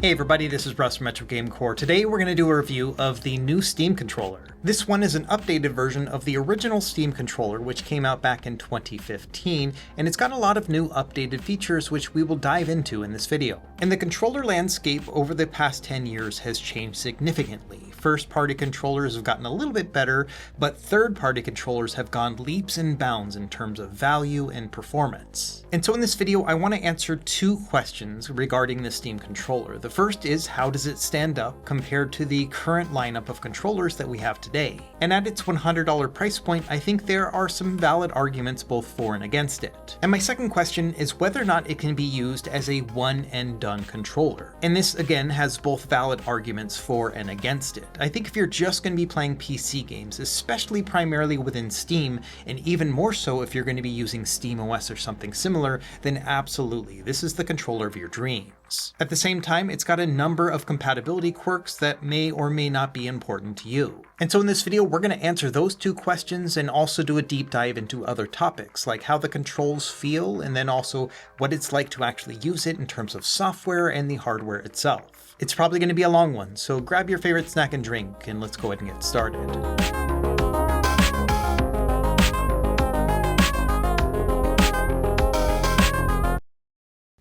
Hey everybody, this is Russ from Metro Game Core. Today we're going to do a review of the new Steam controller. This one is an updated version of the original Steam controller, which came out back in 2015, and it's got a lot of new updated features which we will dive into in this video. And the controller landscape over the past 10 years has changed significantly. First-party controllers have gotten a little bit better, but third-party controllers have gone leaps and bounds in terms of value and performance. And so in this video, I want to answer two questions regarding the Steam controller. The first is, how does it stand up compared to the current lineup of controllers that we have today? And at its $100 price point, I think there are some valid arguments both for and against it. And my second question is whether or not it can be used as a one-and-done controller. And this, again, has both valid arguments for and against it. I think if you're just going to be playing PC games, especially primarily within Steam, and even more so if you're going to be using SteamOS or something similar, then absolutely, this is the controller of your dreams. At the same time, it's got a number of compatibility quirks that may or may not be important to you. And so in this video, we're going to answer those two questions and also do a deep dive into other topics, like how the controls feel, and then also what it's like to actually use it in terms of software and the hardware itself. It's probably going to be a long one, so grab your favorite snack and drink, and let's go ahead and get started.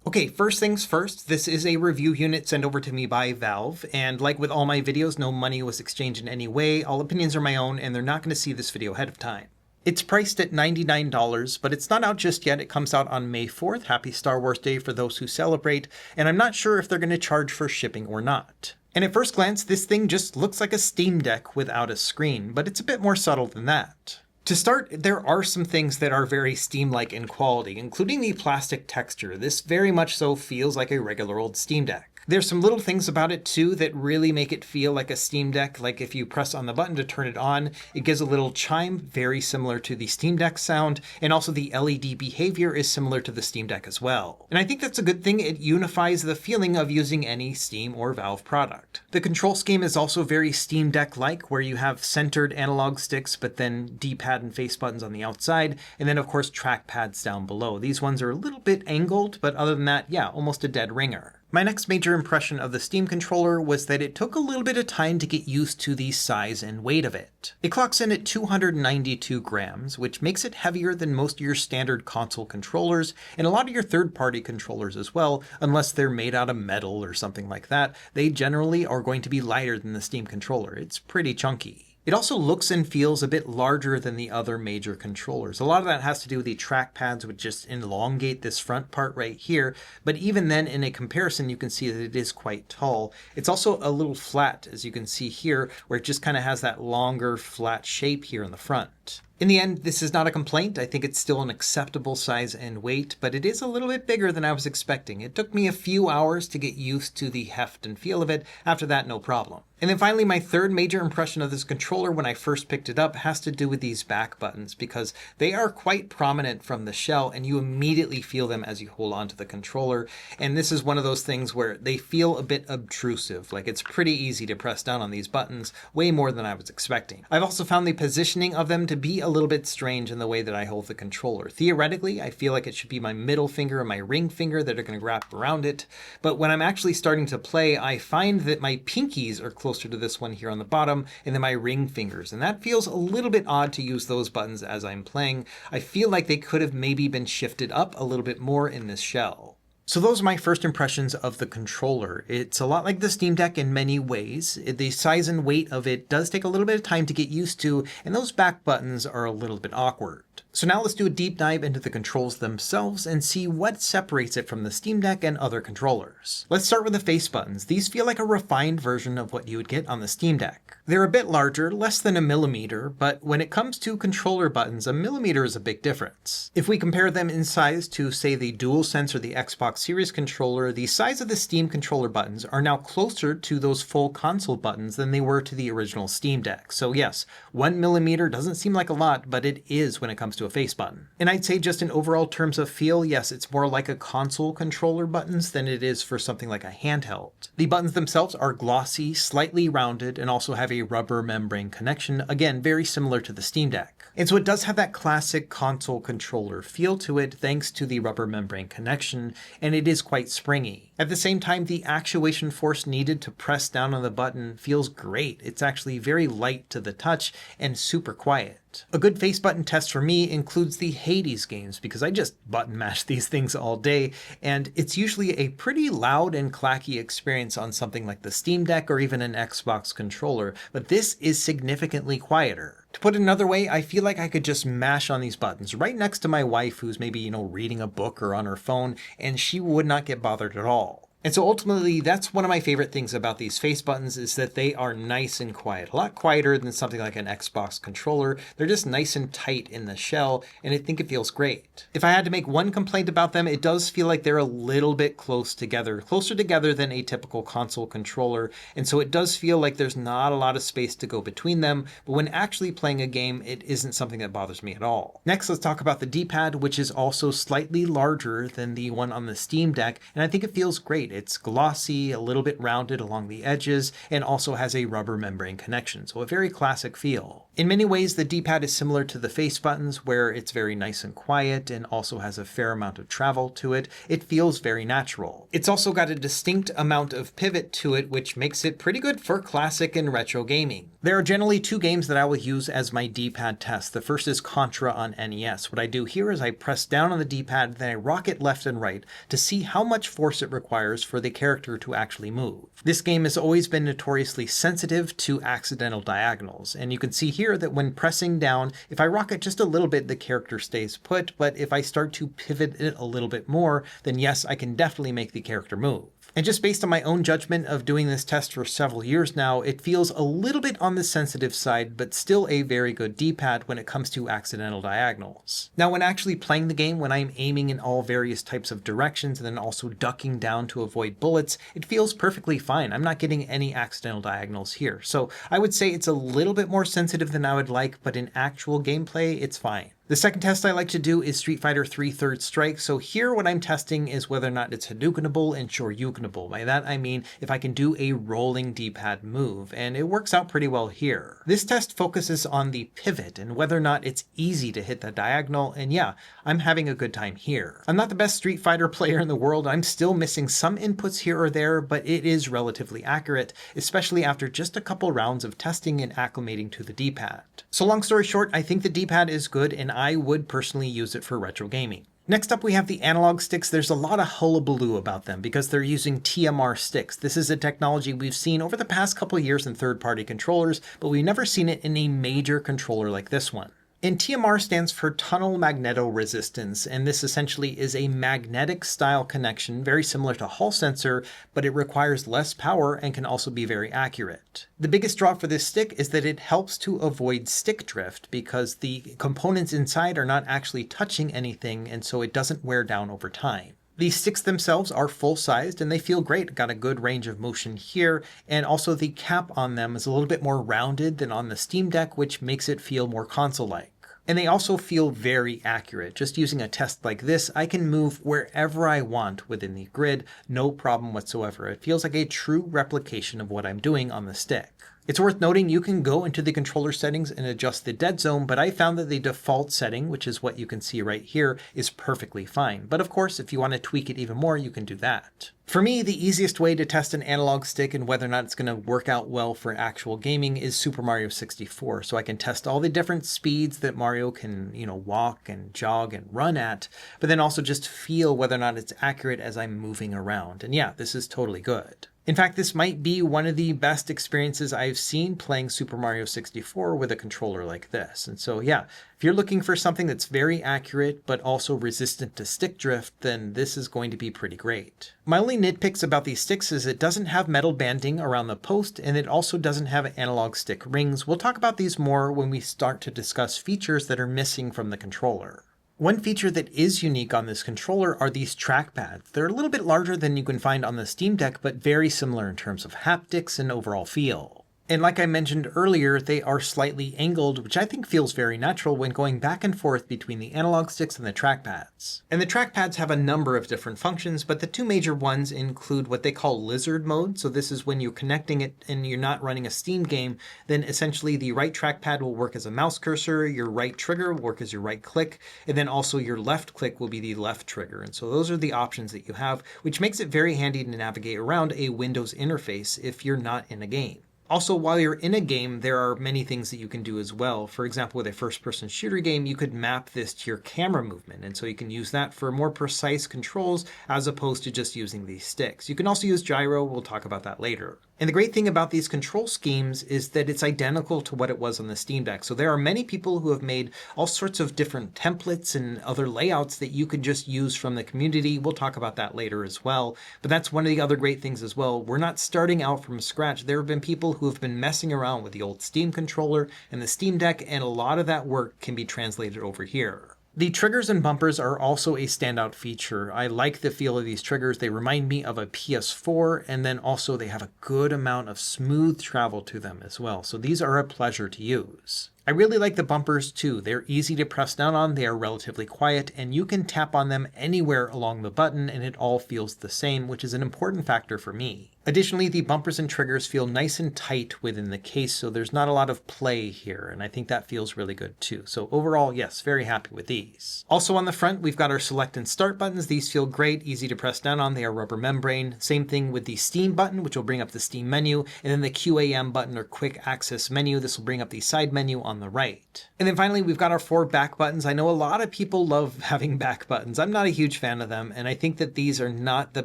Okay, first things first, this is a review unit sent over to me by Valve, and like with all my videos, no money was exchanged in any way. All opinions are my own, and they're not going to see this video ahead of time. It's priced at $99, but it's not out just yet. It comes out on May 4th. Happy Star Wars Day for those who celebrate, and I'm not sure if they're going to charge for shipping or not. And at first glance, this thing just looks like a Steam Deck without a screen, but it's a bit more subtle than that. To start, there are some things that are very Steam-like in quality, including the plastic texture. This very much so feels like a regular old Steam Deck. There's some little things about it too that really make it feel like a Steam Deck, like if you press on the button to turn it on, it gives a little chime, very similar to the Steam Deck sound, and also the LED behavior is similar to the Steam Deck as well. And I think that's a good thing. It unifies the feeling of using any Steam or Valve product. The control scheme is also very Steam Deck-like, where you have centered analog sticks, but then D-pad and face buttons on the outside, and then of course track pads down below. These ones are a little bit angled, but other than that, yeah, almost a dead ringer. My next major impression of the Steam controller was that it took a little bit of time to get used to the size and weight of it. It clocks in at 292 grams, which makes it heavier than most of your standard console controllers, and a lot of your third-party controllers as well, unless they're made out of metal or something like that. They generally are going to be lighter than the Steam controller. It's pretty chunky. It also looks and feels a bit larger than the other major controllers. A lot of that has to do with the track pads, which just elongate this front part right here. But even then, in a comparison, you can see that it is quite tall. It's also a little flat, as you can see here, where it just kind of has that longer, flat shape here in the front. In the end, this is not a complaint. I think it's still an acceptable size and weight, but it is a little bit bigger than I was expecting. It took me a few hours to get used to the heft and feel of it. After that, no problem. And then finally, my third major impression of this controller when I first picked it up has to do with these back buttons, because they are quite prominent from the shell and you immediately feel them as you hold on to the controller. And this is one of those things where they feel a bit obtrusive. Like, it's pretty easy to press down on these buttons, way more than I was expecting. I've also found the positioning of them to be a little bit strange in the way that I hold the controller. Theoretically, I feel like it should be my middle finger and my ring finger that are going to wrap around it. But when I'm actually starting to play, I find that my pinkies are closer to this one here on the bottom, and then my ring fingers. And that feels a little bit odd to use those buttons as I'm playing. I feel like they could have maybe been shifted up a little bit more in this shell. So those are my first impressions of the controller. It's a lot like the Steam Deck in many ways. The size and weight of it does take a little bit of time to get used to, and those back buttons are a little bit awkward. So now let's do a deep dive into the controls themselves and see what separates it from the Steam Deck and other controllers. Let's start with the face buttons. These feel like a refined version of what you would get on the Steam Deck. They're a bit larger, less than 1 millimeter, but when it comes to controller buttons, 1 millimeter is a big difference. If we compare them in size to, say, the DualSense or the Xbox Series controller, the size of the Steam controller buttons are now closer to those full console buttons than they were to the original Steam Deck. So yes, 1 millimeter doesn't seem like a lot, but it is when it comes to a face button. And I'd say just in overall terms of feel, yes, it's more like a console controller buttons than it is for something like a handheld. The buttons themselves are glossy, slightly rounded, and also have a rubber membrane connection, again, very similar to the Steam Deck. And so it does have that classic console controller feel to it thanks to the rubber membrane connection, and it is quite springy. At the same time, the actuation force needed to press down on the button feels great. It's actually very light to the touch and super quiet. A good face button test for me includes the Hades games because I just button mash these things all day, and it's usually a pretty loud and clacky experience on something like the Steam Deck or even an Xbox controller, but this is significantly quieter. To put it another way, I feel like I could just mash on these buttons right next to my wife who's maybe, reading a book or on her phone, and she would not get bothered at all. And so ultimately, that's one of my favorite things about these face buttons is that they are nice and quiet. A lot quieter than something like an Xbox controller. They're just nice and tight in the shell, and I think it feels great. If I had to make one complaint about them, it does feel like they're a little bit closer together than a typical console controller, and so it does feel like there's not a lot of space to go between them, but when actually playing a game, it isn't something that bothers me at all. Next, let's talk about the D-pad, which is also slightly larger than the one on the Steam Deck, and I think it feels great. It's glossy, a little bit rounded along the edges, and also has a rubber membrane connection, so a very classic feel. In many ways, the D-pad is similar to the face buttons, where it's very nice and quiet and also has a fair amount of travel to it. It feels very natural. It's also got a distinct amount of pivot to it, which makes it pretty good for classic and retro gaming. There are generally two games that I will use as my D-pad test. The first is Contra on NES. What I do here is I press down on the D-pad, then I rock it left and right to see how much force it requires for the character to actually move. This game has always been notoriously sensitive to accidental diagonals, and you can see here that when pressing down, if I rock it just a little bit, the character stays put, but if I start to pivot it a little bit more, then yes, I can definitely make the character move. And just based on my own judgment of doing this test for several years now, it feels a little bit on the sensitive side, but still a very good D-pad when it comes to accidental diagonals. Now, when actually playing the game, when I'm aiming in all various types of directions and then also ducking down to avoid bullets, it feels perfectly fine. I'm not getting any accidental diagonals here. So I would say it's a little bit more sensitive than I would like, but in actual gameplay, it's fine. The second test I like to do is Street Fighter 3 Third Strike. So here what I'm testing is whether or not it's Hadoukenable and Shoryukenable. By that I mean if I can do a rolling D-pad move, and it works out pretty well here. This test focuses on the pivot and whether or not it's easy to hit the diagonal, and yeah, I'm having a good time here. I'm not the best Street Fighter player in the world. I'm still missing some inputs here or there, but it is relatively accurate, especially after just a couple rounds of testing and acclimating to the D-pad. So long story short, I think the D-pad is good, and I would personally use it for retro gaming. Next up, we have the analog sticks. There's a lot of hullabaloo about them because they're using TMR sticks. This is a technology we've seen over the past couple of years in third-party controllers, but we've never seen it in a major controller like this one. And TMR stands for tunnel magnetoresistance, and this essentially is a magnetic style connection, very similar to Hall sensor, but it requires less power and can also be very accurate. The biggest draw for this stick is that it helps to avoid stick drift because the components inside are not actually touching anything, and so it doesn't wear down over time. These sticks themselves are full-sized and they feel great. Got a good range of motion here, and also the cap on them is a little bit more rounded than on the Steam Deck, which makes it feel more console-like. And they also feel very accurate. Just using a test like this, I can move wherever I want within the grid, no problem whatsoever. It feels like a true replication of what I'm doing on the stick. It's worth noting you can go into the controller settings and adjust the dead zone, but I found that the default setting, which is what you can see right here, is perfectly fine. But of course, if you want to tweak it even more, you can do that. For me, the easiest way to test an analog stick and whether or not it's going to work out well for actual gaming is Super Mario 64. So I can test all the different speeds that Mario can, walk and jog and run at, but then also just feel whether or not it's accurate as I'm moving around. And yeah, this is totally good. In fact, this might be one of the best experiences I've seen playing Super Mario 64 with a controller like this. And so yeah, if you're looking for something that's very accurate but also resistant to stick drift, then this is going to be pretty great. My only nitpicks about these sticks is it doesn't have metal banding around the post, and it also doesn't have analog stick rings. We'll talk about these more when we start to discuss features that are missing from the controller. One feature that is unique on this controller are these trackpads. They're a little bit larger than you can find on the Steam Deck, but very similar in terms of haptics and overall feel. And like I mentioned earlier, they are slightly angled, which I think feels very natural when going back and forth between the analog sticks and the trackpads. And the trackpads have a number of different functions, but the two major ones include what they call lizard mode. So this is when you're connecting it and you're not running a Steam game, then essentially the right trackpad will work as a mouse cursor, your right trigger will work as your right click, and then also your left click will be the left trigger. And so those are the options that you have, which makes it very handy to navigate around a Windows interface if you're not in a game. Also, while you're in a game, there are many things that you can do as well. For example, with a first-person shooter game, you could map this to your camera movement, and so you can use that for more precise controls as opposed to just using these sticks. You can also use gyro, we'll talk about that later. And the great thing about these control schemes is that it's identical to what it was on the Steam Deck. So there are many people who have made all sorts of different templates and other layouts that you could just use from the community. We'll talk about that later as well. But that's one of the other great things as well. We're not starting out from scratch. There have been people who have been messing around with the old Steam controller and the Steam Deck, and a lot of that work can be translated over here. The triggers and bumpers are also a standout feature. I like the feel of these triggers. They remind me of a PS4, and then also they have a good amount of smooth travel to them as well. So these are a pleasure to use. I really like the bumpers too. They're easy to press down on, they are relatively quiet, and you can tap on them anywhere along the button and it all feels the same, which is an important factor for me. Additionally, the bumpers and triggers feel nice and tight within the case, so there's not a lot of play here, and I think that feels really good too. So overall, yes, very happy with these. Also on the front, we've got our select and start buttons. These feel great, easy to press down on. They are rubber membrane. Same thing with the Steam button, which will bring up the Steam menu, and then the QAM button or quick access menu. This will bring up the side menu on the right. And then finally, we've got our 4 back buttons. I know a lot of people love having back buttons. I'm not a huge fan of them, and I think that these are not the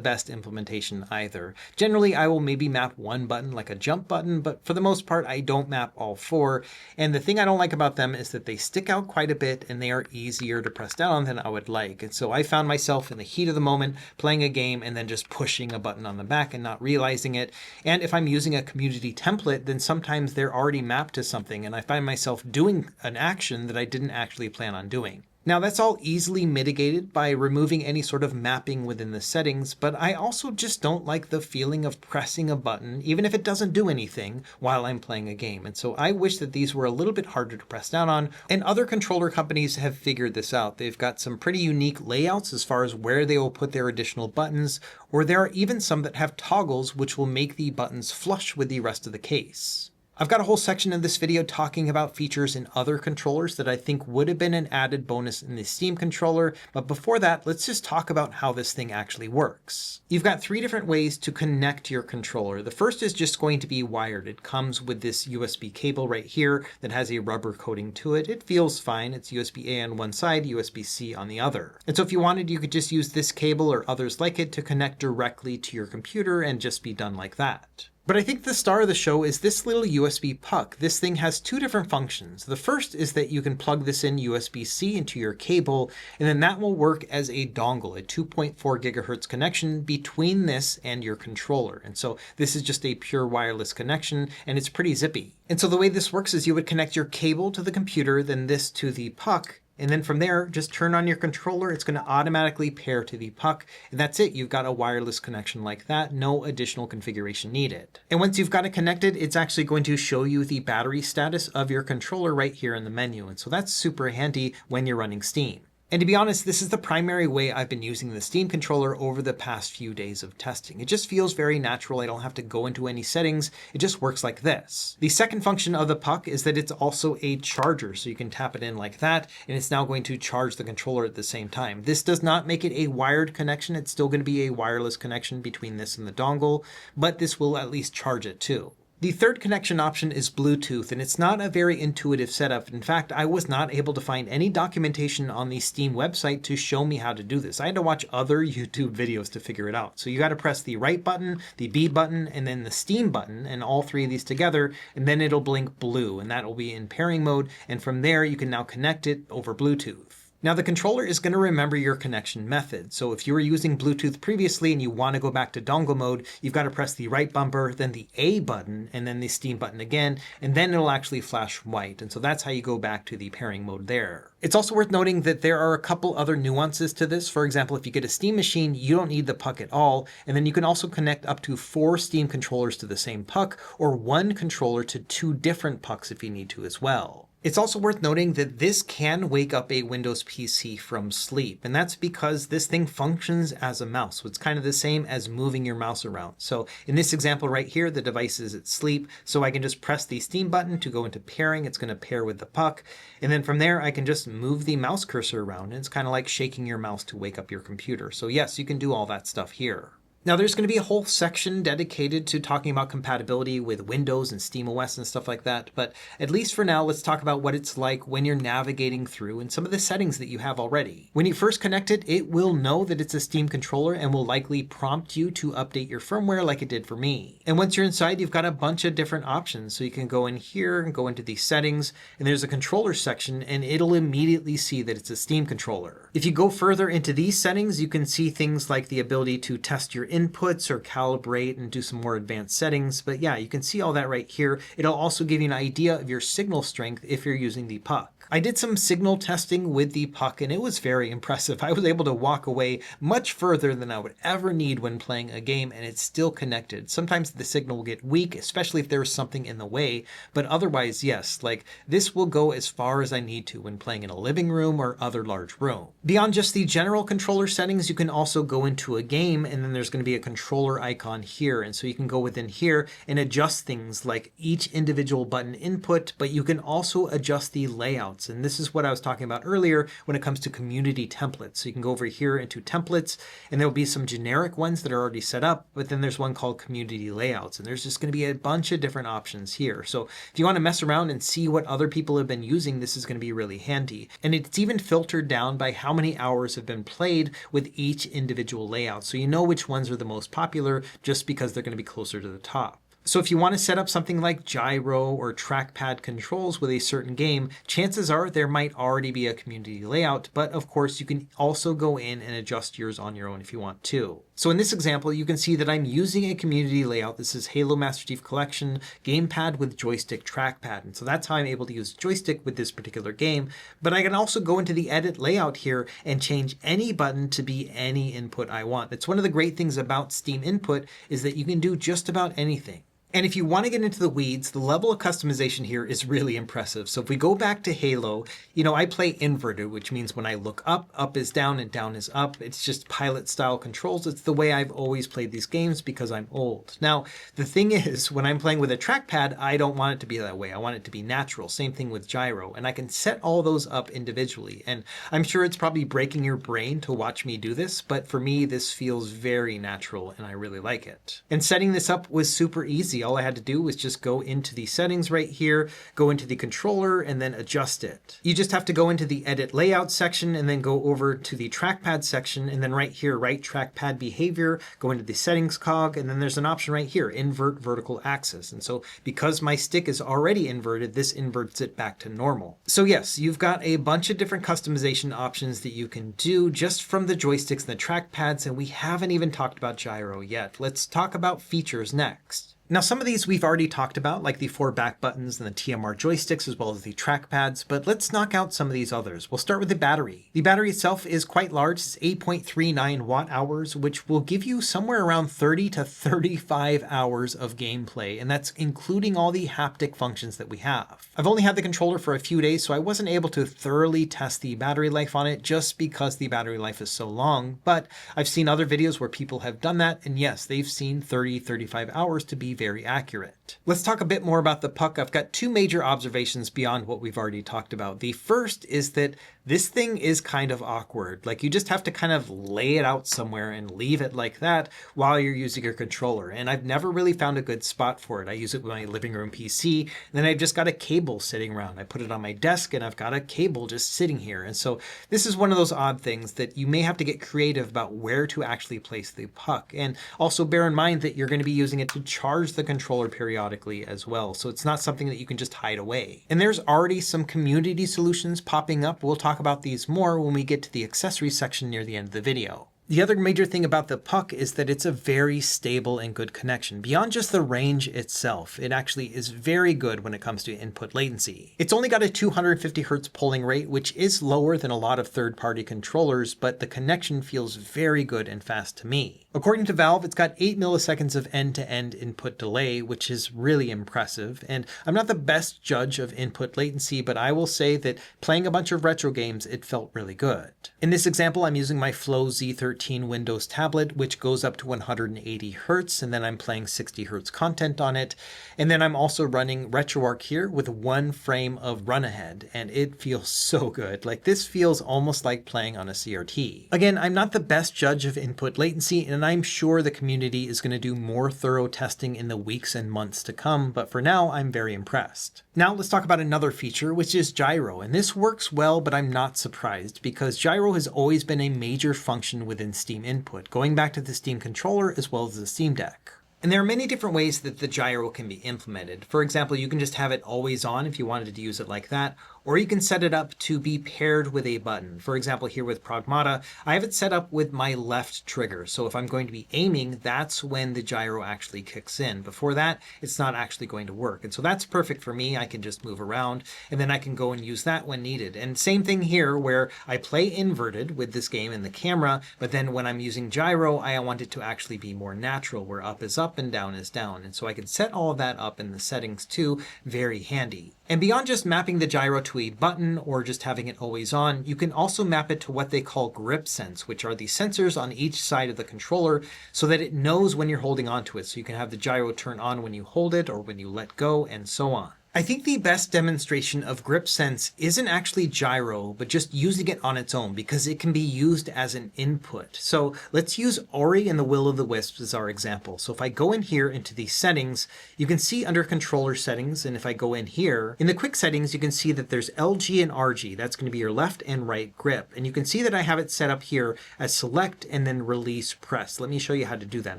best implementation either. Generally, I will maybe map one button like a jump button, but for the most part, I don't map all 4. And the thing I don't like about them is that they stick out quite a bit and they are easier to press down on than I would like. And so I found myself in the heat of the moment playing a game and then just pushing a button on the back and not realizing it. And if I'm using a community template, then sometimes they're already mapped to something and I find myself doing an action that I didn't actually plan on doing. Now that's all easily mitigated by removing any sort of mapping within the settings, but I also just don't like the feeling of pressing a button, even if it doesn't do anything, while I'm playing a game. And so I wish that these were a little bit harder to press down on, and other controller companies have figured this out. They've got some pretty unique layouts as far as where they will put their additional buttons, or there are even some that have toggles which will make the buttons flush with the rest of the case. I've got a whole section in this video talking about features in other controllers that I think would have been an added bonus in the Steam controller, but before that, let's just talk about how this thing actually works. You've got 3 different ways to connect your controller. The first is just going to be wired. It comes with this USB cable right here that has a rubber coating to it. It feels fine. It's USB-A on one side, USB-C on the other. And so if you wanted, you could just use this cable or others like it to connect directly to your computer and just be done like that. But I think the star of the show is this little USB puck. This thing has 2 different functions. The first is that you can plug this in USB-C into your cable, and then that will work as a dongle, a 2.4 gigahertz connection between this and your controller. And so this is just a pure wireless connection, and it's pretty zippy. And so the way this works is you would connect your cable to the computer, then this to the puck, and then from there, just turn on your controller. It's going to automatically pair to the puck. And that's it. You've got a wireless connection like that. No additional configuration needed. And once you've got it connected, it's actually going to show you the battery status of your controller right here in the menu. And so that's super handy when you're running Steam. And to be honest, this is the primary way I've been using the Steam controller over the past few days of testing. It just feels very natural. I don't have to go into any settings. It just works like this. The second function of the puck is that it's also a charger. So you can tap it in like that, and it's now going to charge the controller at the same time. This does not make it a wired connection. It's still going to be a wireless connection between this and the dongle, but this will at least charge it too. The third connection option is Bluetooth, and it's not a very intuitive setup. In fact, I was not able to find any documentation on the Steam website to show me how to do this. I had to watch other YouTube videos to figure it out. So you got to press the right button, the B button, and then the Steam button, and all 3 of these together, and then it'll blink blue, and that will be in pairing mode. And from there, you can now connect it over Bluetooth. Now the controller is going to remember your connection method. So if you were using Bluetooth previously and you want to go back to dongle mode, you've got to press the right bumper, then the A button, and then the Steam button again, and then it'll actually flash white. And so that's how you go back to the pairing mode there. It's also worth noting that there are a couple other nuances to this. For example, if you get a Steam machine, you don't need the puck at all. And then you can also connect up to 4 Steam controllers to the same puck, or 1 controller to 2 different pucks if you need to as well. It's also worth noting that this can wake up a Windows PC from sleep, and that's because this thing functions as a mouse. So it's kind of the same as moving your mouse around. So in this example right here, the device is at sleep, so I can just press the Steam button to go into pairing. It's going to pair with the puck, and then from there I can just move the mouse cursor around, and it's kind of like shaking your mouse to wake up your computer. So yes, you can do all that stuff here. Now there's going to be a whole section dedicated to talking about compatibility with Windows and SteamOS and stuff like that, but at least for now, let's talk about what it's like when you're navigating through and some of the settings that you have already. When you first connect it, it will know that it's a Steam controller and will likely prompt you to update your firmware like it did for me. And once you're inside, you've got a bunch of different options. So you can go in here and go into the settings, and there's a controller section, and it'll immediately see that it's a Steam controller. If you go further into these settings, you can see things like the ability to test your inputs or calibrate and do some more advanced settings. But yeah, you can see all that right here. It'll also give you an idea of your signal strength if you're using the puck. I did some signal testing with the puck and it was very impressive. I was able to walk away much further than I would ever need when playing a game, and it's still connected. Sometimes the signal will get weak, especially if there's something in the way, but otherwise, yes, like this will go as far as I need to when playing in a living room or other large room. Beyond just the general controller settings, you can also go into a game, and then there's going to be a controller icon here. And so you can go within here and adjust things like each individual button input, but you can also adjust the layouts. And this is what I was talking about earlier when it comes to community templates. So you can go over here into templates, and there'll be some generic ones that are already set up, but then there's one called community layouts, and there's just going to be a bunch of different options here. So if you want to mess around and see what other people have been using, this is going to be really handy. And it's even filtered down by how many hours have been played with each individual layout. So you know which ones are the most popular just because they're going to be closer to the top. So if you want to set up something like gyro or trackpad controls with a certain game, chances are there might already be a community layout, but of course you can also go in and adjust yours on your own if you want to. So in this example, you can see that I'm using a community layout. This is Halo Master Chief Collection gamepad with joystick trackpad. And so that's how I'm able to use joystick with this particular game. But I can also go into the edit layout here and change any button to be any input I want. That's one of the great things about Steam Input is that you can do just about anything. And if you want to get into the weeds, the level of customization here is really impressive. So if we go back to Halo, I play inverted, which means when I look up, up is down and down is up. It's just pilot style controls. It's the way I've always played these games because I'm old. Now, the thing is, when I'm playing with a trackpad, I don't want it to be that way. I want it to be natural. Same thing with gyro. And I can set all those up individually. And I'm sure it's probably breaking your brain to watch me do this, but for me, this feels very natural and I really like it. And setting this up was super easy. All I had to do was just go into the settings right here, go into the controller, and then adjust it. You just have to go into the edit layout section and then go over to the trackpad section, and then right here, right trackpad behavior, go into the settings cog, and then there's an option right here, invert vertical axis. And so because my stick is already inverted, this inverts it back to normal. So yes, you've got a bunch of different customization options that you can do just from the joysticks and the trackpads, and we haven't even talked about gyro yet. Let's talk about features next. Now, some of these we've already talked about, like the 4 back buttons and the TMR joysticks, as well as the trackpads, but let's knock out some of these others. We'll start with the battery. The battery itself is quite large. It's 8.39 watt hours, which will give you somewhere around 30 to 35 hours of gameplay, and that's including all the haptic functions that we have. I've only had the controller for a few days, so I wasn't able to thoroughly test the battery life on it just because the battery life is so long, but I've seen other videos where people have done that, and yes, they've seen 35 hours to be very accurate. Let's talk a bit more about the puck. I've got 2 major observations beyond what we've already talked about. The first is that this thing is kind of awkward. Like you just have to kind of lay it out somewhere and leave it like that while you're using your controller. And I've never really found a good spot for it. I use it with my living room PC, and then I've just got a cable sitting around. I put it on my desk and I've got a cable just sitting here. And so this is one of those odd things that you may have to get creative about where to actually place the puck. And also bear in mind that you're going to be using it to charge the controller periodically periodically as well. So it's not something that you can just hide away. And there's already some community solutions popping up. We'll talk about these more when we get to the accessories section near the end of the video. The other major thing about the puck is that it's a very stable and good connection. Beyond just the range itself, it actually is very good when it comes to input latency. It's only got a 250 Hz polling rate, which is lower than a lot of third-party controllers, but the connection feels very good and fast to me. According to Valve, it's got 8 milliseconds of end-to-end input delay, which is really impressive. And I'm not the best judge of input latency, but I will say that playing a bunch of retro games, it felt really good. In this example, I'm using my Flow Z13 Windows tablet, which goes up to 180 Hz, and then I'm playing 60 Hz content on it. And then I'm also running RetroArch here with 1 frame of run ahead, and it feels so good. Like, this feels almost like playing on a CRT. Again, I'm not the best judge of input latency, and I'm sure the community is going to do more thorough testing in the weeks and months to come, but for now, I'm very impressed. Now let's talk about another feature, which is gyro, and this works well, but I'm not surprised because gyro has always been a major function within Steam Input, going back to the Steam controller as well as the Steam Deck. And there are many different ways that the gyro can be implemented. For example, you can just have it always on if you wanted to use it like that, or you can set it up to be paired with a button. For example, here with Pragmata, I have it set up with my left trigger. So if I'm going to be aiming, that's when the gyro actually kicks in. Before that, it's not actually going to work. And so that's perfect for me. I can just move around and then I can go and use that when needed. And same thing here where I play inverted with this game in the camera, but then when I'm using gyro, I want it to actually be more natural, where up is up and down is down. And so I can set all of that up in the settings too. Very handy. And beyond just mapping the gyro to a button or just having it always on, you can also map it to what they call grip sense, which are the sensors on each side of the controller so that it knows when you're holding onto it. So you can have the gyro turn on when you hold it or when you let go and so on. I think the best demonstration of grip sense isn't actually gyro, but just using it on its own because it can be used as an input. So let's use Ori and the Will of the Wisps as our example. So if I go in here into the settings, you can see under controller settings, and if I go in here, in the quick settings, you can see that there's LG and RG. That's going to be your left and right grip. And you can see that I have it set up here as select and then release press. Let me show you how to do that.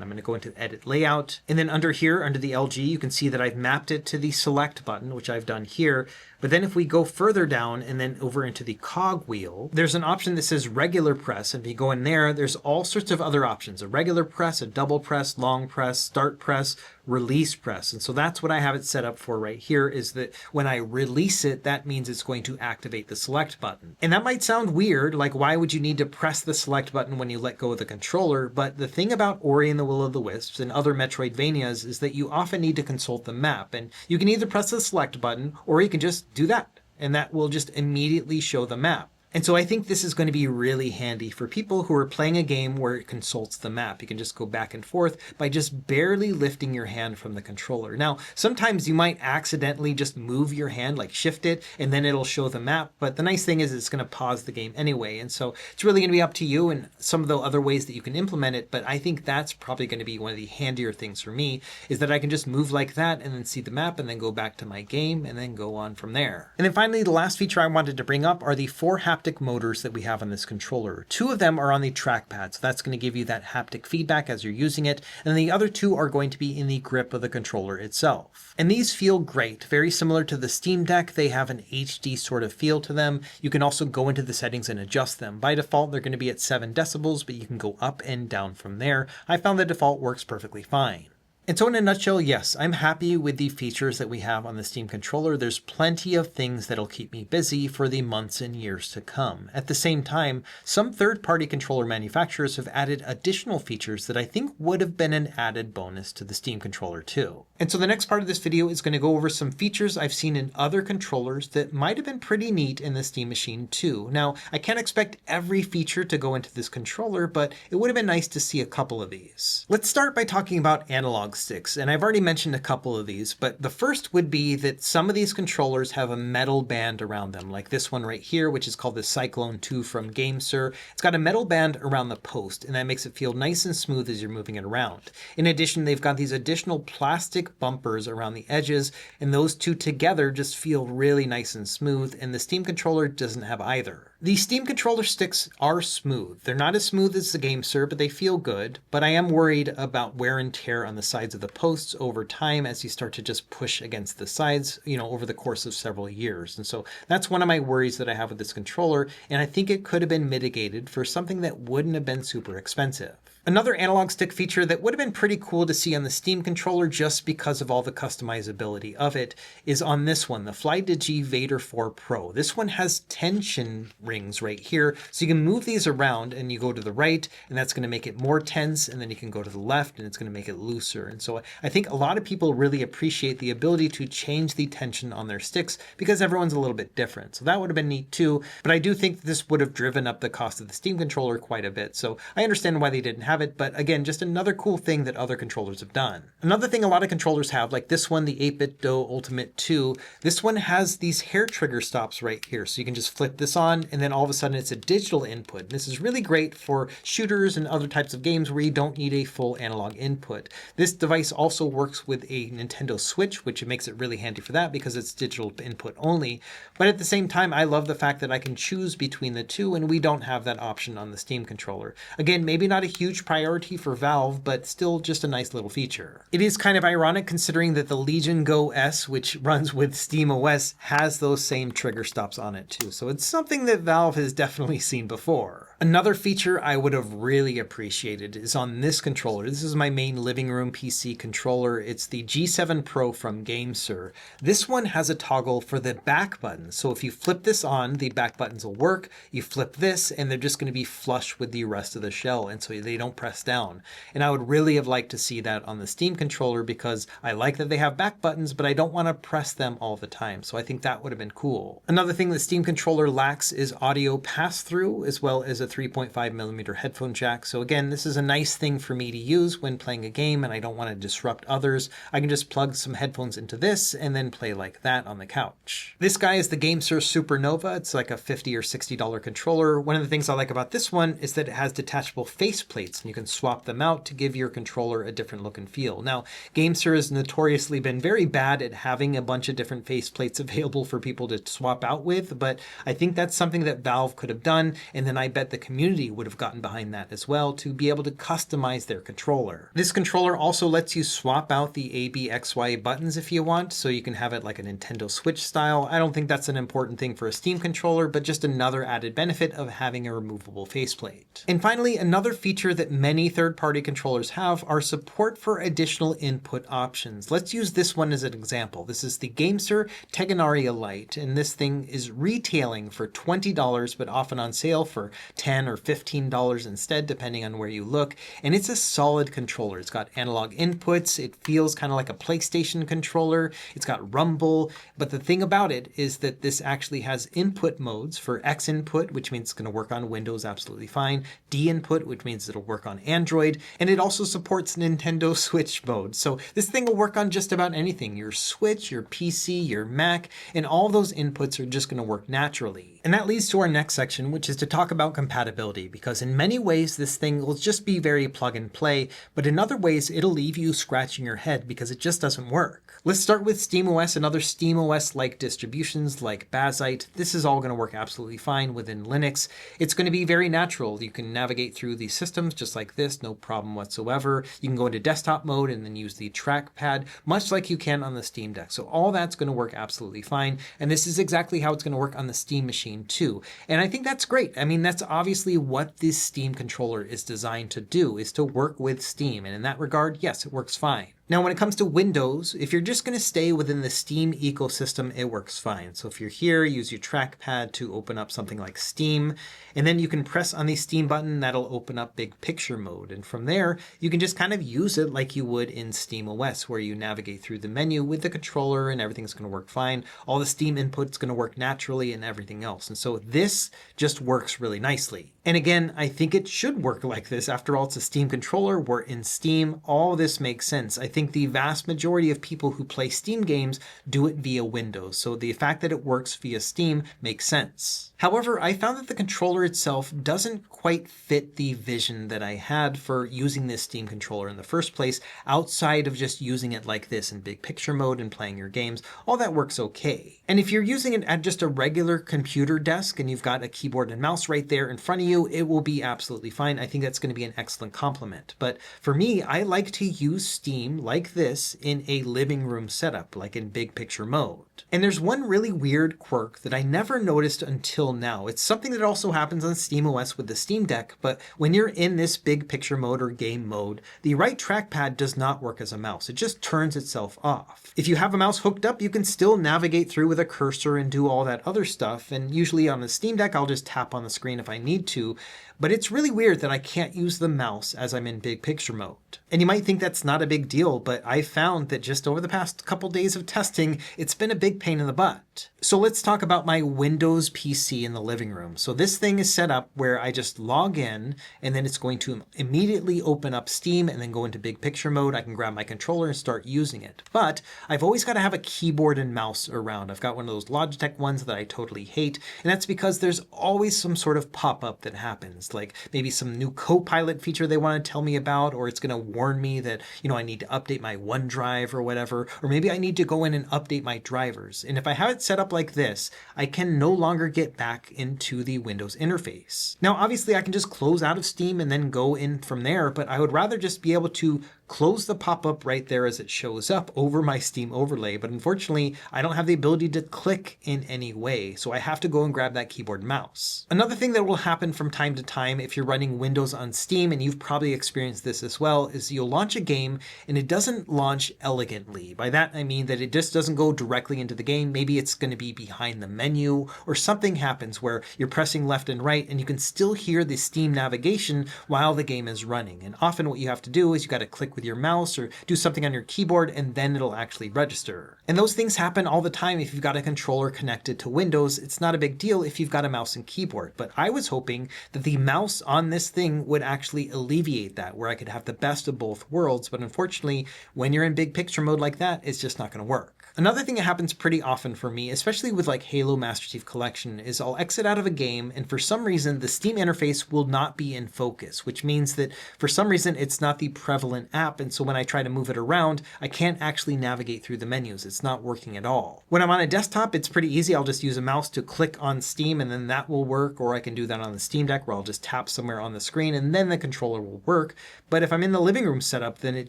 I'm going to go into edit layout. And then under here, under the LG, you can see that I've mapped it to the select button, which I've done here. But then if we go further down and then over into the cog wheel, there's an option that says regular press. And if you go in there, there's all sorts of other options: a regular press, a double press, long press, start press, release press. And so that's what I have it set up for right here, is that when I release it, that means it's going to activate the select button. And that might sound weird, like why would you need to press the select button when you let go of the controller? But the thing about Ori and the Will of the Wisps and other Metroidvanias is that you often need to consult the map, and you can either press the select button or you can just do that, and that will just immediately show the map. And so I think this is going to be really handy for people who are playing a game where it consults the map. You can just go back and forth by just barely lifting your hand from the controller. Now, sometimes you might accidentally just move your hand, like shift it, and then it'll show the map. But the nice thing is it's going to pause the game anyway. And so it's really going to be up to you and some of the other ways that you can implement it. But I think that's probably going to be one of the handier things for me, is that I can just move like that and then see the map and then go back to my game and then go on from there. And then finally, the last feature I wanted to bring up are the 4 haptic motors that we have on this controller. 2 of them are on the trackpad, so that's going to give you that haptic feedback as you're using it, and the other 2 are going to be in the grip of the controller itself. And these feel great, very similar to the Steam Deck. They have an HD sort of feel to them. You can also go into the settings and adjust them. By default, they're going to be at 7 decibels, but you can go up and down from there. I found the default works perfectly fine. And so in a nutshell, yes, I'm happy with the features that we have on the Steam controller. There's plenty of things that'll keep me busy for the months and years to come. At the same time, some third-party controller manufacturers have added additional features that I think would have been an added bonus to the Steam controller too. And so the next part of this video is going to go over some features I've seen in other controllers that might have been pretty neat in the Steam machine too. Now, I can't expect every feature to go into this controller, but it would have been nice to see a couple of these. Let's start by talking about analog sticks, and I've already mentioned a couple of these, but the first would be that some of these controllers have a metal band around them, like this one right here, which is called the Cyclone 2 from GameSir. It's got a metal band around the post, and that makes it feel nice and smooth as you're moving it around. In addition, they've got these additional plastic quick bumpers around the edges, and those two together just feel really nice and smooth, and the Steam controller doesn't have either. The Steam controller sticks are smooth. They're not as smooth as the GameSir, but they feel good. But I am worried about wear and tear on the sides of the posts over time as you start to just push against the sides, over the course of several years. And so that's one of my worries that I have with this controller, and I think it could have been mitigated for something that wouldn't have been super expensive. Another analog stick feature that would have been pretty cool to see on the Steam controller just because of all the customizability of it is on this one, the FlyDigi Vader 4 Pro. This one has tension rings right here, so you can move these around and you go to the right and that's going to make it more tense, and then you can go to the left and it's going to make it looser. And so I think a lot of people really appreciate the ability to change the tension on their sticks because everyone's a little bit different. So that would have been neat too, but I do think this would have driven up the cost of the Steam controller quite a bit. So I understand why they didn't have it, but again, just another cool thing that other controllers have done. Another thing a lot of controllers have, like this one, the 8-Bit Do Ultimate 2, this one has these hair trigger stops right here. So you can just flip this on and then all of a sudden it's a digital input. And this is really great for shooters and other types of games where you don't need a full analog input. This device also works with a Nintendo Switch, which makes it really handy for that because it's digital input only. But at the same time, I love the fact that I can choose between the two, and we don't have that option on the Steam controller. Again, maybe not a huge priority for Valve, but still just a nice little feature. It is kind of ironic considering that the Legion Go S, which runs with SteamOS, has those same trigger stops on it too. So it's something that Valve has definitely seen before. Another feature I would have really appreciated is on this controller. This is my main living room PC controller. It's the G7 Pro from GameSir. This one has a toggle for the back buttons. So if you flip this on, the back buttons will work. You flip this and they're just going to be flush with the rest of the shell, and so they don't press down. And I would really have liked to see that on the Steam controller because I like that they have back buttons, but I don't want to press them all the time. So I think that would have been cool. Another thing the Steam controller lacks is audio pass-through, as well as a 3.5mm headphone jack. So again, this is a nice thing for me to use when playing a game and I don't want to disrupt others. I can just plug some headphones into this and then play like that on the couch. This guy is the GameSir Supernova. It's like a $50 or $60 controller. One of the things I like about this one is that it has detachable face plates and you can swap them out to give your controller a different look and feel. Now, GameSir has notoriously been very bad at having a bunch of different face plates available for people to swap out with, but I think that's something that Valve could have done, and then I bet the community would have gotten behind that as well to be able to customize their controller. This controller also lets you swap out the A, B, X, Y buttons if you want, so you can have it like a Nintendo Switch style. I don't think that's an important thing for a Steam controller, but just another added benefit of having a removable faceplate. And finally, another feature that many third-party controllers have are support for additional input options. Let's use this one as an example. This is the GameSir Tegonaria Lite, and this thing is retailing for $20, but often on sale for $10 or $15 instead, depending on where you look. And it's a solid controller. It's got analog inputs. It feels kind of like a PlayStation controller. It's got rumble. But the thing about it is that this actually has input modes for X input, which means it's going to work on Windows absolutely fine, D input, which means it'll work on Android, and it also supports Nintendo Switch mode. So this thing will work on just about anything. Your Switch, your PC, your Mac, and all those inputs are just going to work naturally. And that leads to our next section, which is to talk about compatibility, because in many ways this thing will just be very plug and play, but in other ways it'll leave you scratching your head because it just doesn't work. Let's start with SteamOS and other SteamOS-like distributions like Bazite. This is all going to work absolutely fine within Linux. It's going to be very natural. You can navigate through these systems just like this, no problem whatsoever. You can go into desktop mode and then use the trackpad, much like you can on the Steam Deck. So all that's going to work absolutely fine. And this is exactly how it's going to work on the Steam machine too. And I think that's great. I mean, that's obviously what this Steam controller is designed to do, is to work with Steam. And in that regard, yes, it works fine. Now, when it comes to Windows, if you're just going to stay within the Steam ecosystem, it works fine. So if you're here, use your trackpad to open up something like Steam, and then you can press on the Steam button, that'll open up big picture mode. And from there, you can just kind of use it like you would in SteamOS, where you navigate through the menu with the controller and everything's going to work fine. All the Steam input's going to work naturally and everything else. And so this just works really nicely. And again, I think it should work like this. After all, it's a Steam controller. We're in Steam. All this makes sense. I think the vast majority of people who play Steam games do it via Windows. So the fact that it works via Steam makes sense. However, I found that the controller itself doesn't quite fit the vision that I had for using this Steam controller in the first place, outside of just using it like this in big picture mode and playing your games. All that works okay. And if you're using it at just a regular computer desk and you've got a keyboard and mouse right there in front of you, it will be absolutely fine. I think that's going to be an excellent complement. But for me, I like to use Steam like this in a living room setup, like in big picture mode. And there's one really weird quirk that I never noticed until now. It's something that also happens on SteamOS with the Steam Deck, but when you're in this big picture mode or game mode, the right trackpad does not work as a mouse. It just turns itself off. If you have a mouse hooked up, you can still navigate through with a cursor and do all that other stuff. And usually on the Steam Deck, I'll just tap on the screen if I need to. But it's really weird that I can't use the mouse as I'm in big picture mode. And you might think that's not a big deal, but I found that just over the past couple days of testing, it's been a big pain in the butt. So let's talk about my Windows PC in the living room. So this thing is set up where I just log in and then it's going to immediately open up Steam and then go into big picture mode. I can grab my controller and start using it. But I've always got to have a keyboard and mouse around. I've got one of those Logitech ones that I totally hate. And that's because there's always some sort of pop-up that happens, like maybe some new Copilot feature they want to tell me about, or it's going to warn me that, I need to update my OneDrive or whatever, or maybe I need to go in and update my drivers. And if I have it set up like this, I can no longer get back into the Windows interface. Now, obviously I can just close out of Steam and then go in from there, but I would rather just be able to close the pop-up right there as it shows up over my Steam overlay. But unfortunately, I don't have the ability to click in any way, so I have to go and grab that keyboard and mouse. Another thing that will happen from time to time if you're running Windows on Steam, and you've probably experienced this as well, is you'll launch a game and it doesn't launch elegantly. By that I mean that it just doesn't go directly into the game. Maybe it's going to be behind the menu, or something happens where you're pressing left and right and you can still hear the Steam navigation while the game is running. And often what you have to do is you got to click with your mouse or do something on your keyboard and then it'll actually register. And those things happen all the time if you've got a controller connected to Windows. It's not a big deal if you've got a mouse and keyboard, but I was hoping that the mouse on this thing would actually alleviate that, where I could have the best of both worlds. But unfortunately, when you're in big picture mode like that, it's just not going to work. Another thing that happens pretty often for me, especially with like Halo Master Chief Collection, is I'll exit out of a game and for some reason the Steam interface will not be in focus, which means that for some reason it's not the prevalent app, and so when I try to move it around, I can't actually navigate through the menus. It's not working at all. When I'm on a desktop, it's pretty easy. I'll just use a mouse to click on Steam and then that will work, or I can do that on the Steam Deck where I'll just tap somewhere on the screen and then the controller will work. But if I'm in the living room setup, then it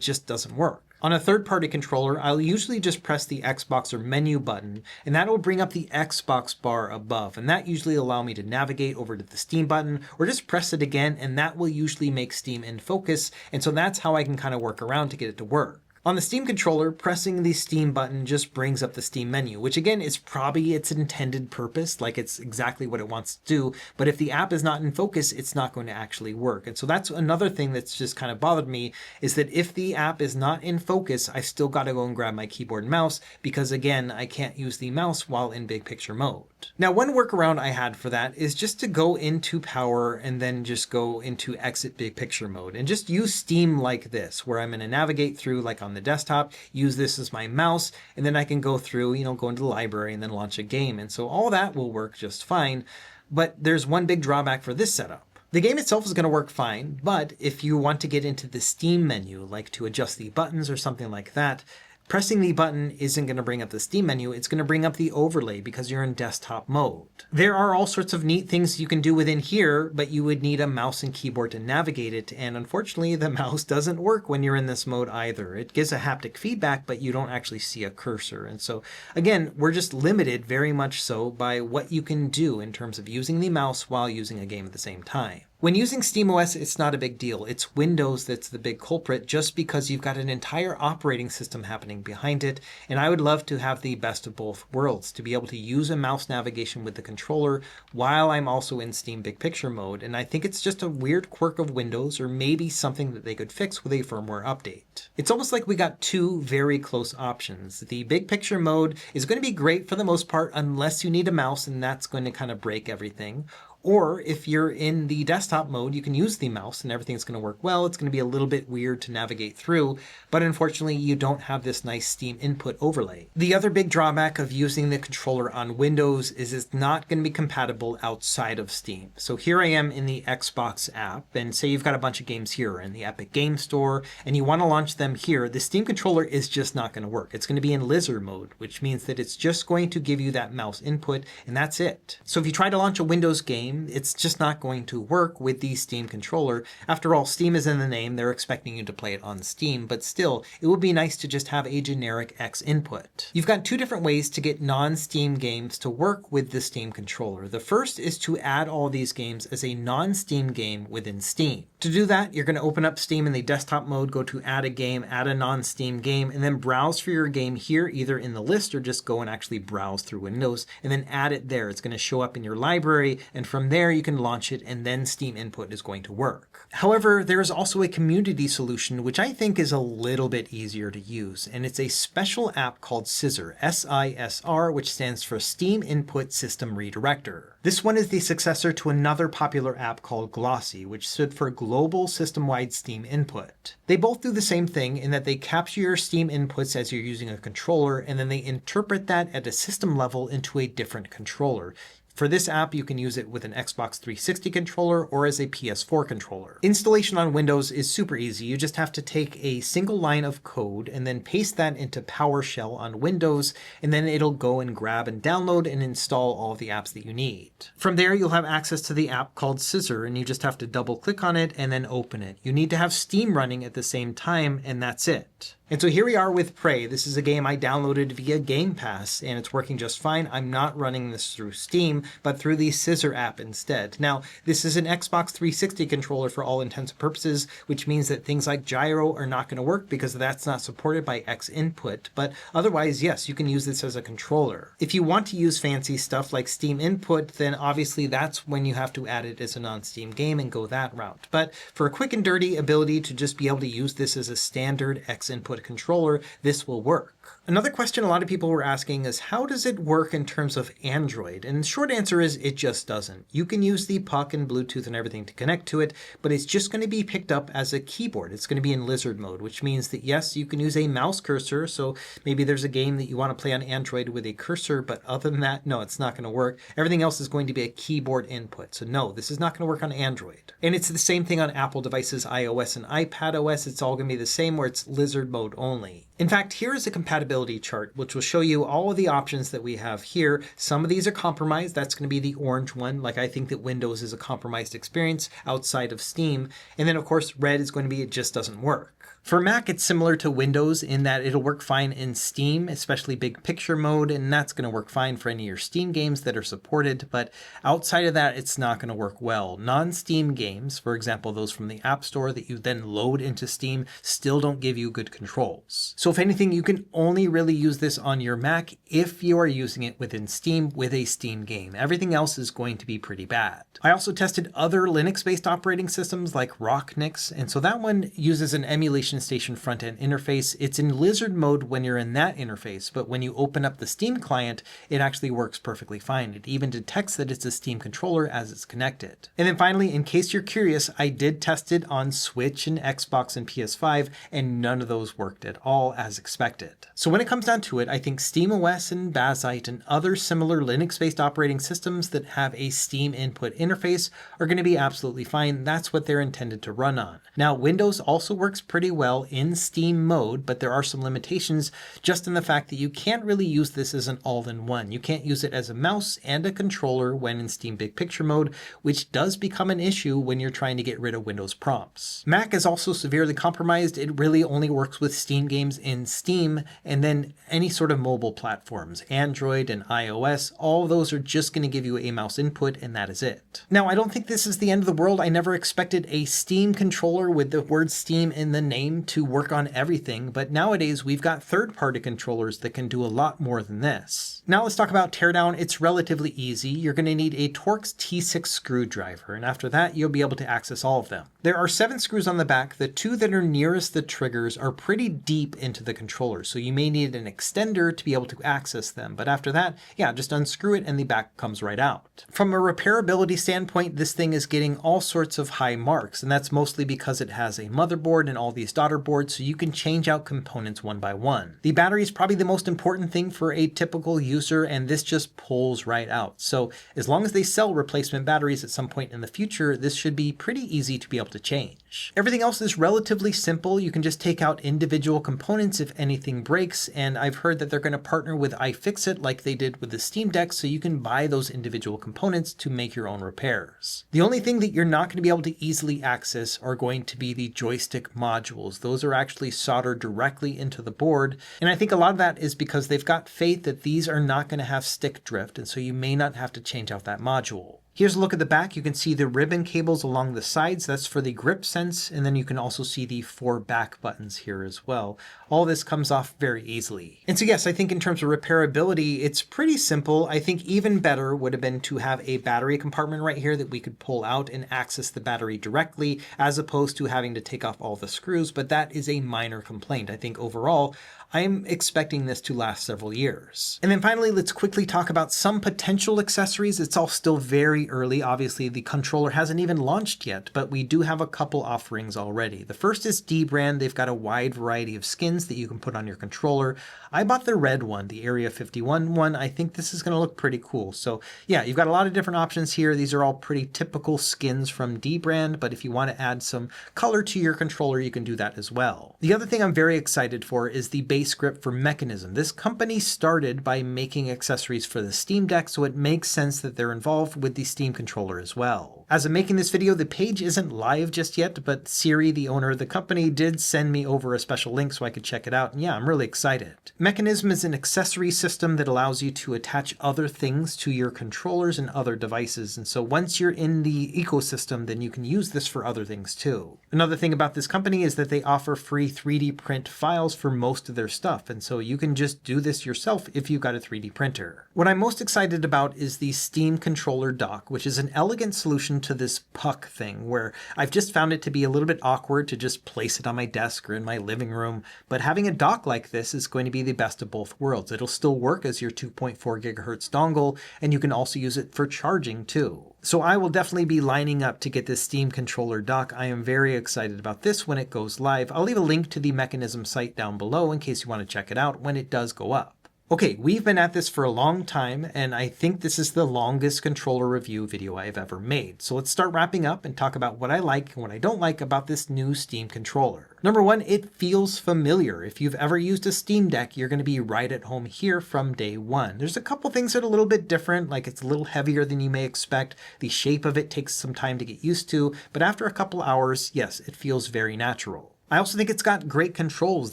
just doesn't work. On a third-party controller, I'll usually just press the Xbox or menu button, and that will bring up the Xbox bar above, and that usually allow me to navigate over to the Steam button, or just press it again, and that will usually make Steam in focus, and so that's how I can kind of work around to get it to work. On the Steam controller, pressing the Steam button just brings up the Steam menu, which again is probably its intended purpose, like it's exactly what it wants to do, but if the app is not in focus, it's not going to actually work. And so that's another thing that's just kind of bothered me, is that if the app is not in focus, I still got to go and grab my keyboard and mouse, because again, I can't use the mouse while in big picture mode. Now, one workaround I had for that is just to go into power and then just go into exit big picture mode and just use Steam like this, where I'm going to navigate through like on the desktop, use this as my mouse, and then I can go through, go into the library and then launch a game. And so all that will work just fine. But there's one big drawback for this setup. The game itself is going to work fine, but if you want to get into the Steam menu, like to adjust the buttons or something like that, pressing the button isn't going to bring up the Steam menu, it's going to bring up the overlay because you're in desktop mode. There are all sorts of neat things you can do within here, but you would need a mouse and keyboard to navigate it, and unfortunately the mouse doesn't work when you're in this mode either. It gives a haptic feedback, but you don't actually see a cursor. And so again, we're just limited very much so by what you can do in terms of using the mouse while using a game at the same time. When using SteamOS, it's not a big deal. It's Windows that's the big culprit, just because you've got an entire operating system happening behind it, and I would love to have the best of both worlds, to be able to use a mouse navigation with the controller while I'm also in Steam Big Picture mode, and I think it's just a weird quirk of Windows, or maybe something that they could fix with a firmware update. It's almost like we got two very close options. The Big Picture mode is going to be great for the most part, unless you need a mouse, and that's going to kind of break everything. Or if you're in the desktop mode, you can use the mouse and everything's going to work well. It's going to be a little bit weird to navigate through, but unfortunately you don't have this nice Steam input overlay. The other big drawback of using the controller on Windows is it's not going to be compatible outside of Steam. So here I am in the Xbox app, and say you've got a bunch of games here in the Epic Game Store, and you want to launch them here. The Steam controller is just not going to work. It's going to be in lizard mode, which means that it's just going to give you that mouse input, and that's it. So if you try to launch a Windows game, it's just not going to work with the Steam controller. After all, Steam is in the name. They're expecting you to play it on Steam, but still, it would be nice to just have a generic X input. You've got two different ways to get non-Steam games to work with the Steam controller. The first is to add all these games as a non-Steam game within Steam. To do that, you're going to open up Steam in the desktop mode, go to add a game, add a non-Steam game, and then browse for your game here, either in the list or just go and actually browse through Windows, and then add it there. It's going to show up in your library, and from there you can launch it, and then Steam input is going to work. However, there is also a community solution which I think is a little bit easier to use, and it's a special app called Scissor, S-I-S-R, which stands for Steam Input System Redirector. This one is the successor to another popular app called Glossy, which stood for Global System-Wide Steam Input. They both do the same thing in that they capture your Steam inputs as you're using a controller, and then they interpret that at a system level into a different controller. For this app, you can use it with an Xbox 360 controller or as a PS4 controller. Installation on Windows is super easy. You just have to take a single line of code and then paste that into PowerShell on Windows, and then it'll go and grab and download and install all of the apps that you need. From there, you'll have access to the app called Scissor, and you just have to double click on it and then open it. You need to have Steam running at the same time, and that's it. And so here we are with Prey. This is a game I downloaded via Game Pass, and it's working just fine. I'm not running this through Steam, but through the Scissor app instead. Now, this is an Xbox 360 controller for all intents and purposes, which means that things like gyro are not going to work because that's not supported by X input. But otherwise, yes, you can use this as a controller. If you want to use fancy stuff like Steam input, then obviously that's when you have to add it as a non-Steam game and go that route. But for a quick and dirty ability to just be able to use this as a standard X input controller, this will work. Another question a lot of people were asking is, how does it work in terms of Android? And the short answer is it just doesn't. You can use the puck and Bluetooth and everything to connect to it, but it's just going to be picked up as a keyboard. It's going to be in lizard mode, which means that yes, you can use a mouse cursor. So maybe there's a game that you want to play on Android with a cursor, but other than that, no, it's not going to work. Everything else is going to be a keyboard input. So no, this is not going to work on Android. And it's the same thing on Apple devices, iOS and iPadOS. It's all going to be the same where it's lizard mode only. In fact, here is a compatibility chart, which will show you all of the options that we have here. Some of these are compromised. That's going to be the orange one. Like I think that Windows is a compromised experience outside of Steam. And then of course, red is going to be, it just doesn't work. For Mac, it's similar to Windows in that it'll work fine in Steam, especially big picture mode, and that's going to work fine for any of your Steam games that are supported, but outside of that, it's not going to work well. Non-Steam games, for example, those from the App Store that you then load into Steam, still don't give you good controls. So if anything, you can only really use this on your Mac if you are using it within Steam with a Steam game. Everything else is going to be pretty bad. I also tested other Linux-based operating systems like Rocknix, and so that one uses an emulation station front-end interface. It's in lizard mode when you're in that interface, but when you open up the Steam client, it actually works perfectly fine. It even detects that it's a Steam controller as it's connected. And then finally, in case you're curious, I did test it on Switch and Xbox and PS5, and none of those worked at all as expected. So when it comes down to it, I think SteamOS and Bazzite and other similar Linux-based operating systems that have a Steam input interface are going to be absolutely fine. That's what they're intended to run on. Now, Windows also works pretty well in Steam mode, but there are some limitations just in the fact that you can't really use this as an all-in-one. You can't use it as a mouse and a controller when in Steam Big Picture mode, which does become an issue when you're trying to get rid of Windows prompts. Mac is also severely compromised. It really only works with Steam games in Steam, and then any sort of mobile platforms, Android and iOS, all of those are just going to give you a mouse input, and that is it. Now, I don't think this is the end of the world. I never expected a Steam controller with the word Steam in the name claim to work on everything, but nowadays we've got third-party controllers that can do a lot more than this. Now let's talk about teardown. It's relatively easy. You're going to need a Torx T6 screwdriver, and after that you'll be able to access all of them. There are 7 screws on the back. The 2 that are nearest the triggers are pretty deep into the controller, so you may need an extender to be able to access them, but after that, yeah, just unscrew it and the back comes right out. From a repairability standpoint, this thing is getting all sorts of high marks, and that's mostly because it has a motherboard and all these daughter boards, so you can change out components one by one. The battery is probably the most important thing for a typical user, and this just pulls right out. So as long as they sell replacement batteries at some point in the future, this should be pretty easy to be able to change. Everything else is relatively simple. You can just take out individual components if anything breaks, and I've heard that they're going to partner with iFixit like they did with the Steam Deck, so you can buy those individual components to make your own repairs. The only thing that you're not going to be able to easily access are going to be the joystick modules. Those are actually soldered directly into the board, and I think a lot of that is because they've got faith that these are not going to have stick drift, and so you may not have to change out that module. Here's a look at the back. You can see the ribbon cables along the sides. That's for the grip sense. And then you can also see the 4 back buttons here as well. All this comes off very easily. And so yes, I think in terms of repairability, it's pretty simple. I think even better would have been to have a battery compartment right here that we could pull out and access the battery directly, as opposed to having to take off all the screws. But that is a minor complaint. I think overall, I'm expecting this to last several years. And then finally, let's quickly talk about some potential accessories. It's all still very early. Obviously, the controller hasn't even launched yet, but we do have a couple offerings already. The first is dbrand. They've got a wide variety of skins that you can put on your controller. I bought the red one, the Area 51 one. I think this is going to look pretty cool. So yeah, you've got a lot of different options here. These are all pretty typical skins from dbrand, but if you want to add some color to your controller, you can do that as well. The other thing I'm very excited for is the base grip for Mechanism. This company started by making accessories for the Steam Deck, so it makes sense that they're involved with the Steam controller as well. As I'm making this video, the page isn't live just yet, but Siri, the owner of the company, did send me over a special link so I could check it out, and yeah, I'm really excited. Mechanism is an accessory system that allows you to attach other things to your controllers and other devices, and so once you're in the ecosystem, then you can use this for other things too. Another thing about this company is that they offer free 3D print files for most of their stuff, and so you can just do this yourself if you've got a 3D printer. What I'm most excited about is the Steam controller dock, which is an elegant solution to this puck thing, where I've just found it to be a little bit awkward to just place it on my desk or in my living room, but having a dock like this is going to be the best of both worlds. It'll still work as your 2.4 gigahertz dongle, and you can also use it for charging too. So I will definitely be lining up to get this Steam controller dock. I am very excited about this when it goes live. I'll leave a link to the Mechanism site down below in case you want to check it out when it does go up. Okay, we've been at this for a long time, and I think this is the longest controller review video I've ever made. So let's start wrapping up and talk about what I like and what I don't like about this new Steam controller. Number one, it feels familiar. If you've ever used a Steam Deck, you're going to be right at home here from day one. There's a couple things that are a little bit different, like it's a little heavier than you may expect. The shape of it takes some time to get used to, but after a couple hours, yes, it feels very natural. I also think it's got great controls.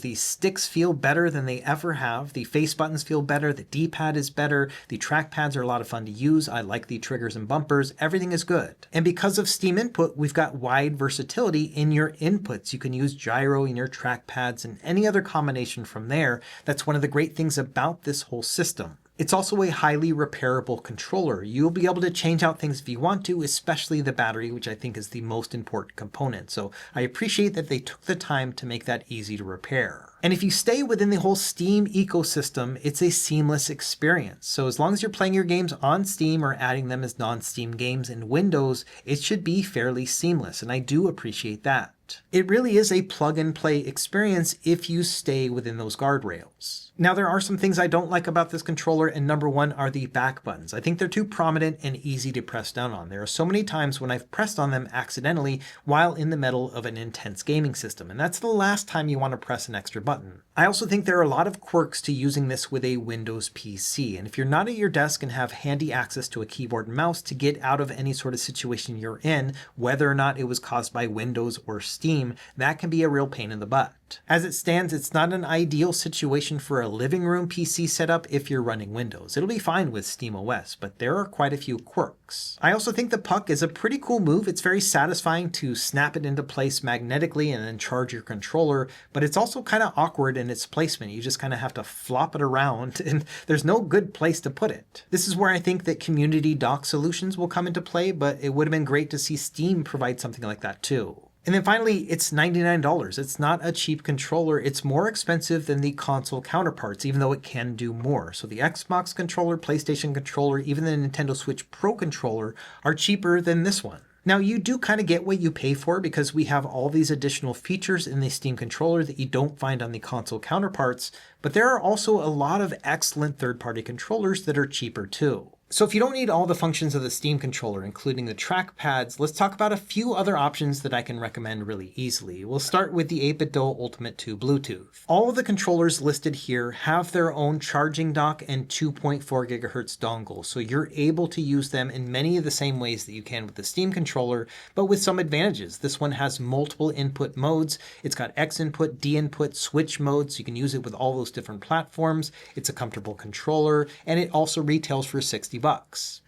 The sticks feel better than they ever have. The face buttons feel better. The D-pad is better. The trackpads are a lot of fun to use. I like the triggers and bumpers. Everything is good. And because of Steam Input, we've got wide versatility in your inputs. You can use gyro in your trackpads and any other combination from there. That's one of the great things about this whole system. It's also a highly repairable controller. You'll be able to change out things if you want to, especially the battery, which I think is the most important component. So I appreciate that they took the time to make that easy to repair. And if you stay within the whole Steam ecosystem, it's a seamless experience. So as long as you're playing your games on Steam or adding them as non-Steam games in Windows, it should be fairly seamless, and I do appreciate that. It really is a plug-and-play experience if you stay within those guardrails. Now, there are some things I don't like about this controller, and number one are the back buttons. I think they're too prominent and easy to press down on. There are so many times when I've pressed on them accidentally while in the middle of an intense gaming system, and that's the last time you want to press an extra button. I also think there are a lot of quirks to using this with a Windows PC, and if you're not at your desk and have handy access to a keyboard and mouse to get out of any sort of situation you're in, whether or not it was caused by Windows or Steam, Steam, that can be a real pain in the butt. As it stands, it's not an ideal situation for a living room PC setup if you're running Windows. It'll be fine with SteamOS, but there are quite a few quirks. I also think the puck is a pretty cool move. It's very satisfying to snap it into place magnetically and then charge your controller, but it's also kind of awkward in its placement. You just kind of have to flop it around and there's no good place to put it. This is where I think that community dock solutions will come into play, but it would have been great to see Steam provide something like that too. And then finally, it's $99. It's not a cheap controller. It's more expensive than the console counterparts, even though it can do more. So the Xbox controller, PlayStation controller, even the Nintendo Switch Pro controller are cheaper than this one. Now, you do kind of get what you pay for because we have all these additional features in the Steam controller that you don't find on the console counterparts, but there are also a lot of excellent third-party controllers that are cheaper too. So if you don't need all the functions of the Steam controller, including the trackpads, let's talk about a few other options that I can recommend really easily. We'll start with the 8BitDo Ultimate 2 Bluetooth. All of the controllers listed here have their own charging dock and 2.4 GHz dongle, so you're able to use them in many of the same ways that you can with the Steam controller, but with some advantages. This one has multiple input modes. It's got X input, D input, switch modes, so you can use it with all those different platforms. It's a comfortable controller, and it also retails for $60.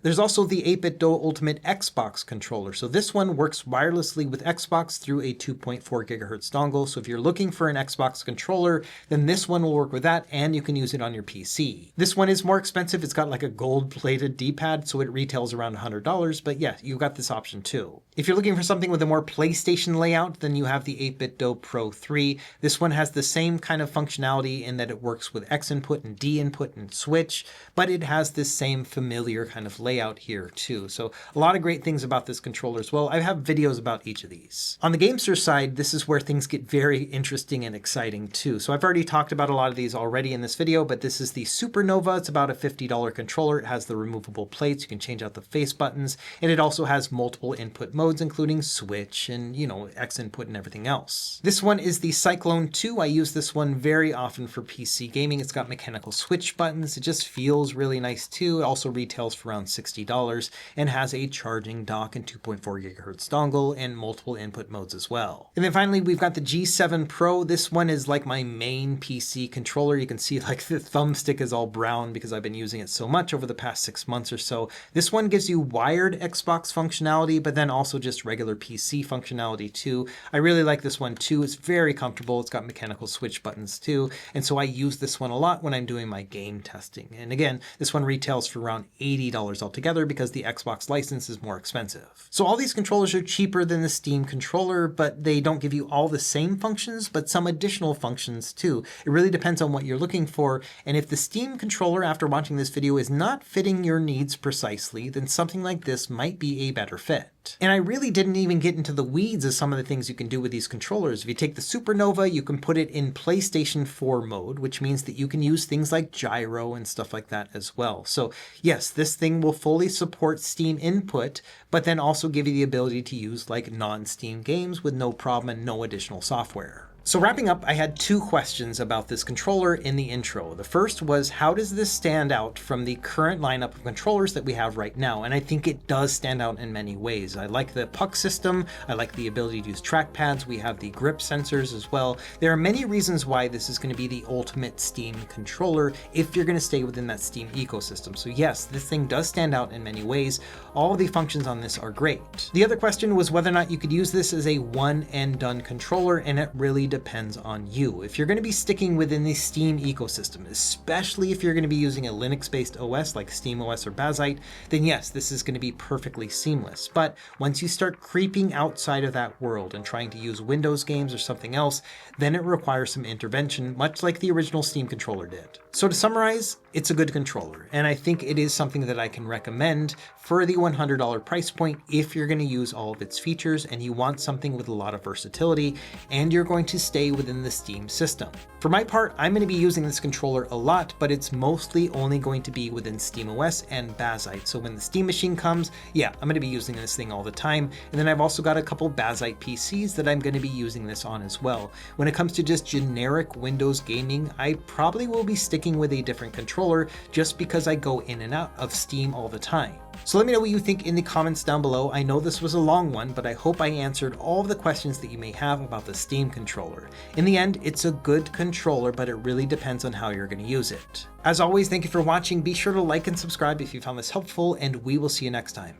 There's also the 8BitDo Ultimate Xbox controller. So this one works wirelessly with Xbox through a 2.4 GHz dongle. So if you're looking for an Xbox controller, then this one will work with that and you can use it on your PC. This one is more expensive. It's got like a gold-plated D-pad, so it retails around $100, but yeah, you've got this option too. If you're looking for something with a more PlayStation layout, then you have the 8BitDo Pro 3. This one has the same kind of functionality in that it works with X input and D input and switch, but it has this same familiar kind of layout here too. So a lot of great things about this controller as well. I have videos about each of these. On the Gamester side, this is where things get very interesting and exciting too. So I've already talked about a lot of these already in this video, but this is the Supernova. It's about a $50 controller. It has the removable plates. You can change out the face buttons, and it also has multiple input modes, including switch and, X input and everything else. This one is the Cyclone 2. I use this one very often for PC gaming. It's got mechanical switch buttons. It just feels really nice too. It also retails for around $60 and has a charging dock and 2.4 GHz dongle and multiple input modes as well. And then finally, we've got the G7 Pro. This one is like my main PC controller. You can see like the thumbstick is all brown because I've been using it so much over the past 6 months or so. This one gives you wired Xbox functionality, but then also just regular PC functionality too. I really like this one too. It's very comfortable. It's got mechanical switch buttons too. And so I use this one a lot when I'm doing my game testing. And again, this one retails for around $80 altogether because the Xbox license is more expensive. So all these controllers are cheaper than the Steam controller, but they don't give you all the same functions, but some additional functions too. It really depends on what you're looking for. And if the Steam controller, after watching this video, is not fitting your needs precisely, then something like this might be a better fit. And I really didn't even get into the weeds of some of the things you can do with these controllers. If you take the Supernova, you can put it in PlayStation 4 mode, which means that you can use things like gyro and stuff like that as well. So yes, this thing will fully support Steam input, but then also give you the ability to use like non-Steam games with no problem and no additional software. So wrapping up, I had two questions about this controller in the intro. The first was, how does this stand out from the current lineup of controllers that we have right now? And I think it does stand out in many ways. I like the puck system. I like the ability to use trackpads. We have the grip sensors as well. There are many reasons why this is going to be the ultimate Steam controller if you're going to stay within that Steam ecosystem. So yes, this thing does stand out in many ways. All of the functions on this are great. The other question was whether or not you could use this as a one and done controller, and it really depends on you. If you're going to be sticking within the Steam ecosystem, especially if you're going to be using a Linux-based OS like SteamOS or Bazzite, then yes, this is going to be perfectly seamless. But once you start creeping outside of that world and trying to use Windows games or something else, then it requires some intervention, much like the original Steam controller did. So to summarize, it's a good controller, and I think it is something that I can recommend for the $100 price point if you're going to use all of its features and you want something with a lot of versatility and you're going to stay within the Steam system. For my part, I'm going to be using this controller a lot, but it's mostly only going to be within SteamOS and Bazzite. So when the Steam machine comes, yeah, I'm going to be using this thing all the time. And then I've also got a couple Bazzite PCs that I'm going to be using this on as well. When it comes to just generic Windows gaming, I probably will be sticking with a different controller controller just because I go in and out of Steam all the time. So let me know what you think in the comments down below. I know this was a long one, but I hope I answered all of the questions that you may have about the Steam controller. In the end, it's a good controller, but it really depends on how you're going to use it. As always, thank you for watching. Be sure to like and subscribe if you found this helpful, and we will see you next time.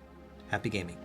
Happy gaming.